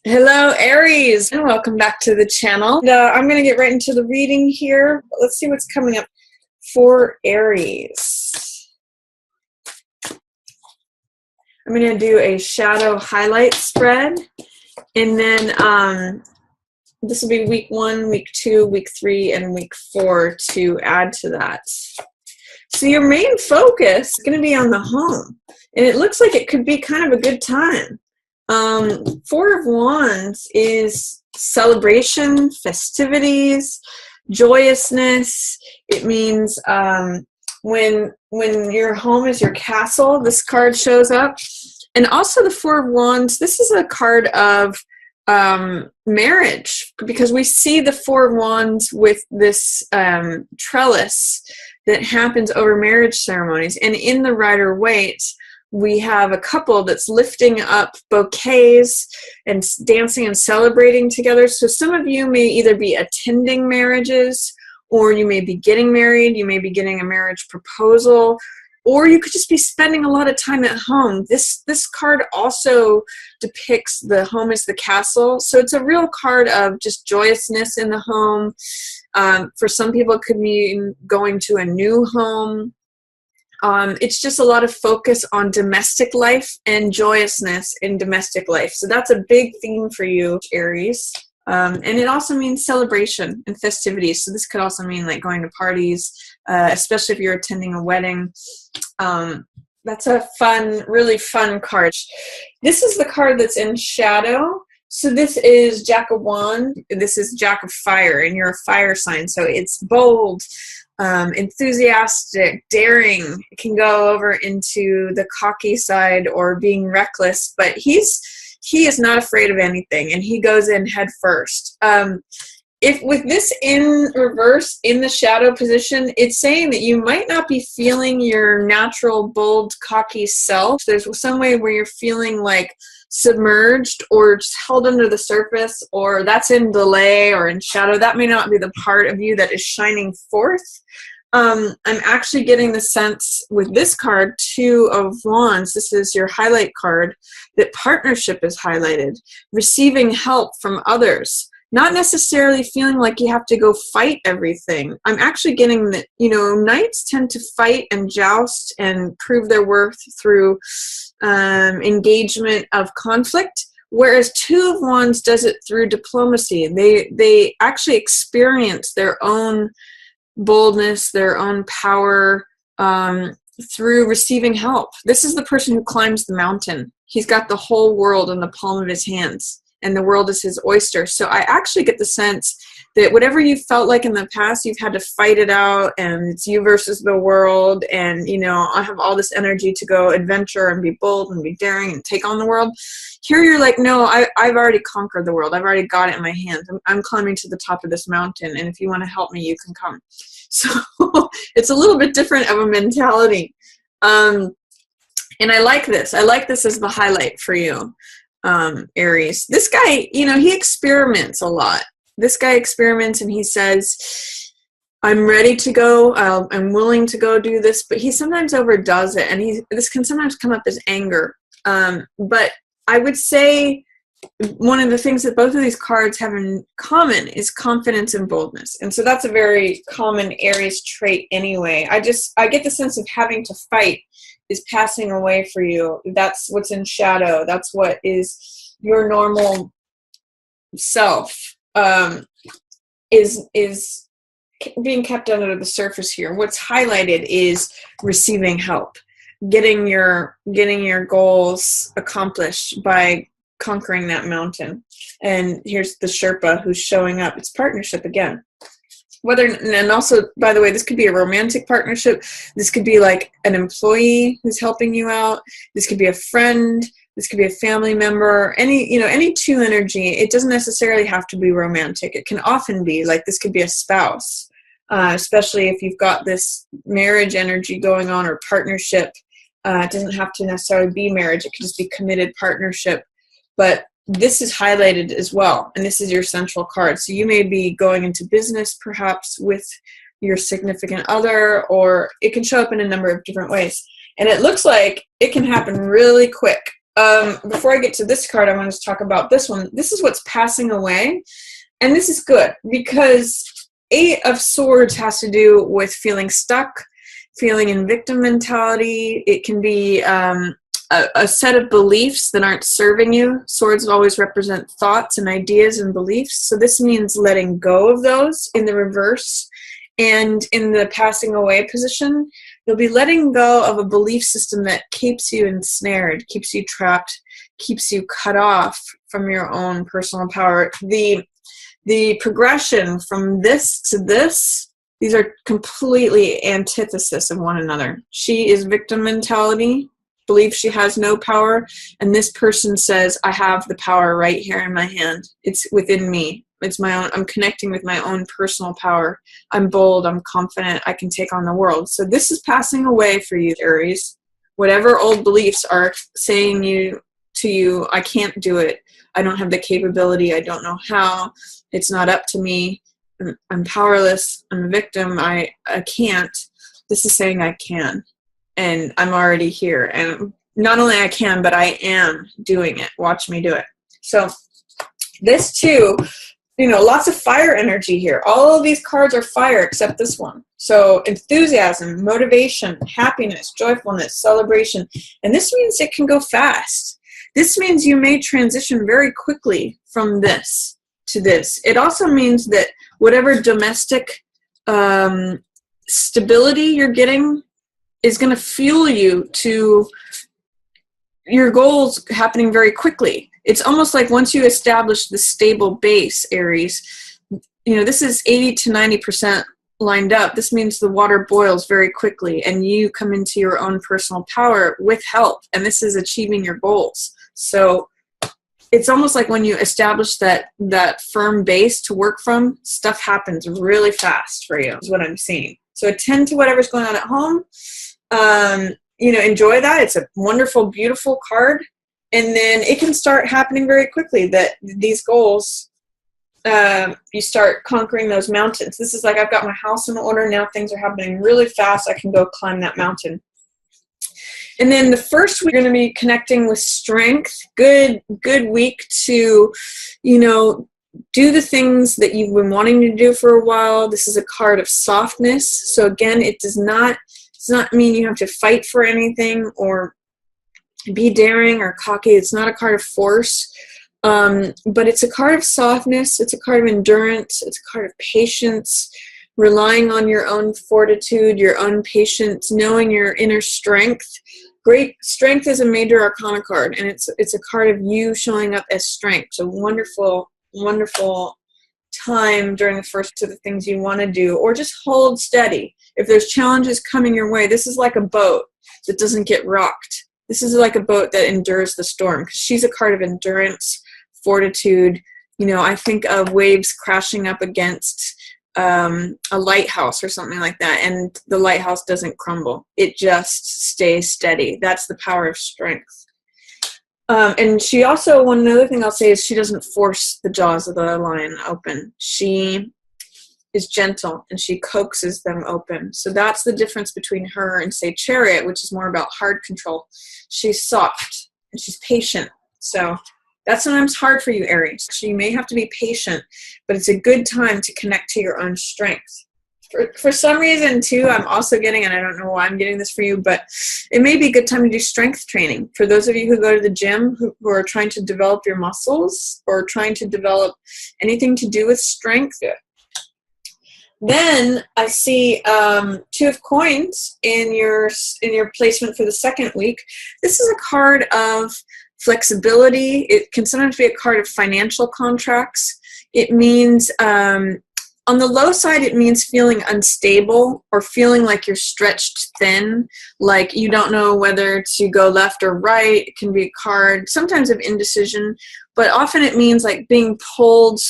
Hello, Aries, and welcome back to the channel. And, I'm going to get right into the reading here. Let's see what's coming up for Aries. I'm going to do a shadow highlight spread, and then this will be week 1, week 2, week 3, and week 4 to add to that. So your main focus is going to be on the home, and it looks like it could be kind of a good time. 4 of Wands is celebration, festivities, joyousness. It means when your home is your castle, this card shows up. And also the 4 of Wands, this is a card of marriage, because we see the 4 of Wands with this trellis that happens over marriage ceremonies. And in the Rider-Waite, we have a couple that's lifting up bouquets and dancing and celebrating together. So some of you may either be attending marriages, or you may be getting married, you may be getting a marriage proposal, or you could just be spending a lot of time at home. This card also depicts the home as the castle. So it's a real card of just joyousness in the home. For some people, it could mean going to a new home. It's just a lot of focus on domestic life and joyousness in domestic life. So that's a big theme for you, Aries. And it also means celebration and festivities. So this could also mean like going to parties, especially if you're attending a wedding. That's a fun, really fun card. This is the card that's in shadow. So this is Jack of Wands. This is Jack of Fire, and you're a fire sign. So it's bold, enthusiastic, daring. It can go over into the cocky side or being reckless, but he is not afraid of anything, and he goes in head first. If with this in reverse in the shadow position, it's saying that you might not be feeling your natural, bold, cocky self. There's some way where you're feeling like submerged or just held under the surface, or that's in delay or in shadow. That may not be the part of you that is shining forth. I'm actually getting the sense with this card, 2 of Wands, this is your highlight card, that partnership is highlighted, receiving help from others, not necessarily feeling like you have to go fight everything. I'm actually getting that, knights tend to fight and joust and prove their worth through engagement of conflict, whereas 2 of Wands does it through diplomacy. They actually experience their own boldness, their own power through receiving help. This is the person who climbs the mountain. He's got the whole world in the palm of his hands, and the world is his oyster. So I actually get the sense that whatever you felt like in the past, you've had to fight it out, and it's you versus the world, and I have all this energy to go adventure and be bold and be daring and take on the world. Here you're like, no, I've already conquered the world. I've already got it in my hands. I'm climbing to the top of this mountain, and if you want to help me, you can come. So it's a little bit different of a mentality. And I like this. I like this as the highlight for you, Aries. This guy, he experiments a lot. This guy experiments, and he says, I'm ready to go. I'm willing to go do this, but he sometimes overdoes it, and this can sometimes come up as anger. But I would say one of the things that both of these cards have in common is confidence and boldness. And so that's a very common Aries trait anyway. I get the sense of having to fight is passing away for you. That's what's in shadow. That's what is your normal self, is being kept under the surface here. What's highlighted is receiving help, getting your goals accomplished by conquering that mountain. And here's the Sherpa who's showing up. It's partnership again. And also, by the way, this could be a romantic partnership. This could be like an employee who's helping you out. This could be a friend. This could be a family member. Any 2 energy. It doesn't necessarily have to be romantic. It can often be like this could be a spouse, especially if you've got this marriage energy going on, or partnership. It doesn't have to necessarily be marriage. It could just be committed partnership. But this is highlighted as well, and this is your central card. So you may be going into business perhaps with your significant other, or it can show up in a number of different ways. And it looks like it can happen really quick. before I get to this card, I want to talk about this one. This is what's passing away. And this is good because Eight of Swords has to do with feeling stuck, feeling in victim mentality. It can be a set of beliefs that aren't serving you. Swords always represent thoughts and ideas and beliefs. So this means letting go of those in the reverse. And in the passing away position, you'll be letting go of a belief system that keeps you ensnared, keeps you trapped, keeps you cut off from your own personal power. The progression from this to this, these are completely antithesis of one another. She is victim mentality, believes she has no power, and this person says, I have the power right here in my hand. It's within me. It's my own. I'm connecting with my own personal power. I'm bold. I'm confident. I can take on the world. So this is passing away for you, Aries. Whatever old beliefs are saying to you, I can't do it. I don't have the capability. I don't know how. It's not up to me. I'm powerless. I'm a victim. I can't. This is saying I can. And I'm already here. And not only I can, but I am doing it. Watch me do it. So this too, lots of fire energy here. All of these cards are fire except this one. So enthusiasm, motivation, happiness, joyfulness, celebration. And this means it can go fast. This means you may transition very quickly from this to this. It also means that whatever domestic stability you're getting is going to fuel you to your goals happening very quickly. It's almost like once you establish the stable base, Aries, this is 80 to 90% lined up. This means the water boils very quickly and you come into your own personal power with help. And this is achieving your goals. So it's almost like when you establish that firm base to work from, stuff happens really fast for you, is what I'm seeing. So attend to whatever's going on at home. Enjoy that. It's a wonderful, beautiful card. And then it can start happening very quickly that these goals, you start conquering those mountains. This is like, I've got my house in order. Now things are happening really fast. I can go climb that mountain. And then the first week, we're going to be connecting with strength. Good week to, do the things that you've been wanting to do for a while. This is a card of softness. So again, it does not mean you have to fight for anything or be daring or cocky. It's not a card of force, but it's a card of softness. It's a card of endurance. It's a card of patience, relying on your own fortitude, your own patience, knowing your inner strength. Great strength is a major arcana card, and it's a card of you showing up as strength. So wonderful, wonderful time during the first to the things you want to do, or just hold steady. If there's challenges coming your way, this is like a boat that doesn't get rocked. This is like a boat that endures the storm, because she's a card of endurance, fortitude. I think of waves crashing up against a lighthouse or something like that, and the lighthouse doesn't crumble. It just stays steady. That's the power of strength. And she also, one other thing I'll say is she doesn't force the jaws of the lion open. She is gentle and she coaxes them open. So that's the difference between her and, say, Chariot, which is more about hard control. She's soft and she's patient. So that's sometimes hard for you, Aries. So you may have to be patient, but it's a good time to connect to your own strength. For some reason, too, I'm also getting, and I don't know why I'm getting this for you, but it may be a good time to do strength training. For those of you who go to the gym, who are trying to develop your muscles or trying to develop anything to do with strength. Then I see Two of Coins in your placement for the second week. This is a card of flexibility. It can sometimes be a card of financial contracts. It means, on the low side, it means feeling unstable or feeling like you're stretched thin, like you don't know whether to go left or right. It can be a card sometimes of indecision, but often it means like being pulled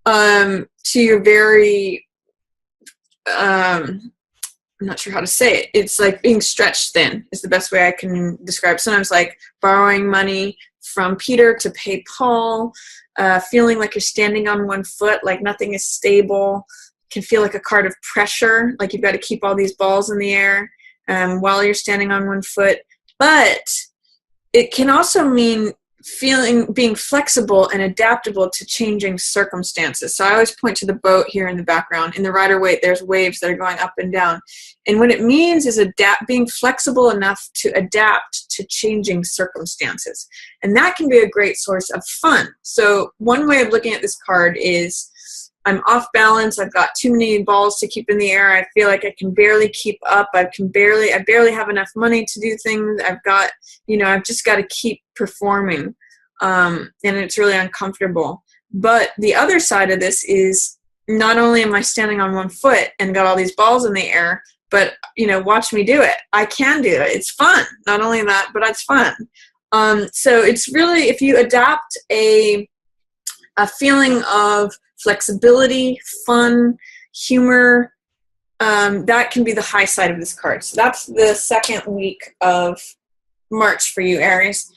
to your very, I'm not sure how to say it. It's like being stretched thin is the best way I can describe it. Sometimes like borrowing money from Peter to pay Paul, feeling like you're standing on one foot, like nothing is stable. Can feel like a card of pressure, like you've got to keep all these balls in the air while you're standing on one foot. But it can also mean being flexible and adaptable to changing circumstances. So I always point to the boat here in the background. In the Rider-Waite, there's waves that are going up and down. And what it means is being flexible enough to adapt to changing circumstances. And that can be a great source of fun. So one way of looking at this card is, I'm off balance. I've got too many balls to keep in the air. I feel like I can barely keep up. I barely have enough money to do things. I've just got to keep performing. And it's really uncomfortable. But the other side of this is, not only am I standing on one foot and got all these balls in the air, but, watch me do it. I can do it. It's fun. Not only that, but it's fun. So it's really, if you adopt a feeling of flexibility, fun, humor, that can be the high side of this card. So that's the second week of March for you, Aries.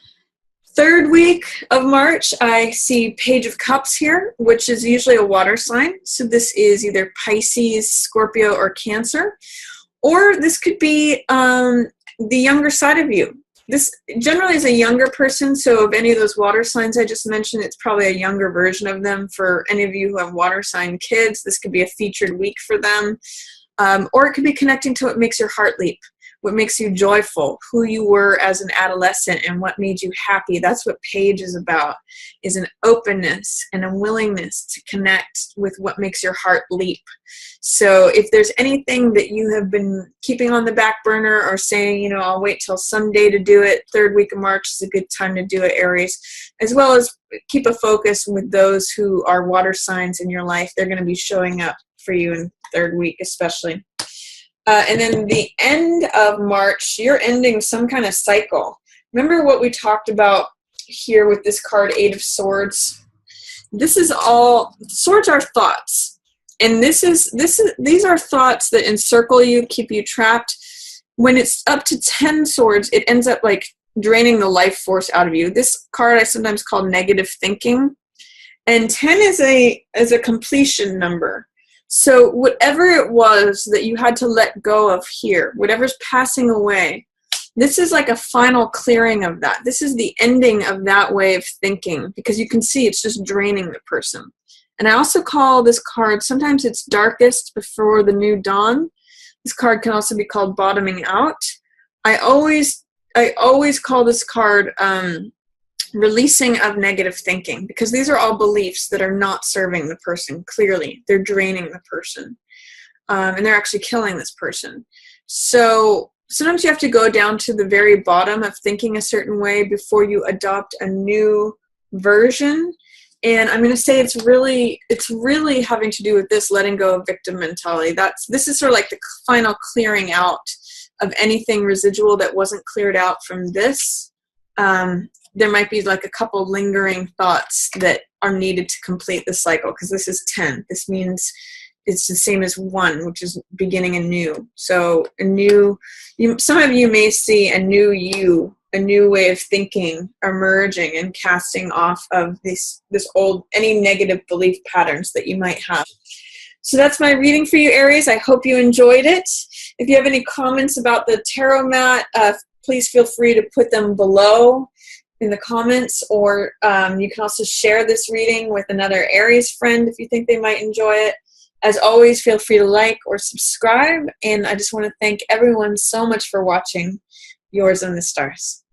Third week of March, I see Page of Cups here, which is usually a water sign. So this is either Pisces, Scorpio, or Cancer. Or this could be the younger side of you. This generally is a younger person, so of any of those water signs I just mentioned, it's probably a younger version of them. For any of you who have water sign kids, this could be a featured week for them. Or it could be connecting to what makes your heart leap, what makes you joyful, who you were as an adolescent and what made you happy. That's what Page is about, is an openness and a willingness to connect with what makes your heart leap. So if there's anything that you have been keeping on the back burner or saying, I'll wait till someday to do it, third week of March is a good time to do it, Aries. As well as keep a focus with those who are water signs in your life. They're going to be showing up for you in third week especially. And then the end of March, you're ending some kind of cycle. Remember what we talked about here with this card, Eight of Swords? Swords are thoughts. And these are thoughts that encircle you, keep you trapped. When it's up to 10 swords, it ends up like draining the life force out of you. This card I sometimes call negative thinking. And 10 is a completion number. So whatever it was that you had to let go of here, whatever's passing away, this is like a final clearing of that. This is the ending of that way of thinking, because you can see it's just draining the person. And I also call this card, sometimes it's darkest before the new dawn. This card can also be called bottoming out. I always call this card releasing of negative thinking, because these are all beliefs that are not serving the person clearly. They're draining the person, and they're actually killing this person. So sometimes you have to go down to the very bottom of thinking a certain way before you adopt a new version. And I'm going to say it's really having to do with this letting go of victim mentality. This is sort of like the final clearing out of anything residual that wasn't cleared out from this. There might be like a couple lingering thoughts that are needed to complete the cycle, because this is 10. This means it's the same as 1, which is beginning anew. So some of you may see a new way of thinking emerging and casting off of any negative belief patterns that you might have. So that's my reading for you, Aries. I hope you enjoyed it. If you have any comments about the tarot mat, please feel free to put them below in the comments, or you can also share this reading with another Aries friend if you think they might enjoy it. As always, feel free to like or subscribe, and I just want to thank everyone so much for watching. Yours in the stars.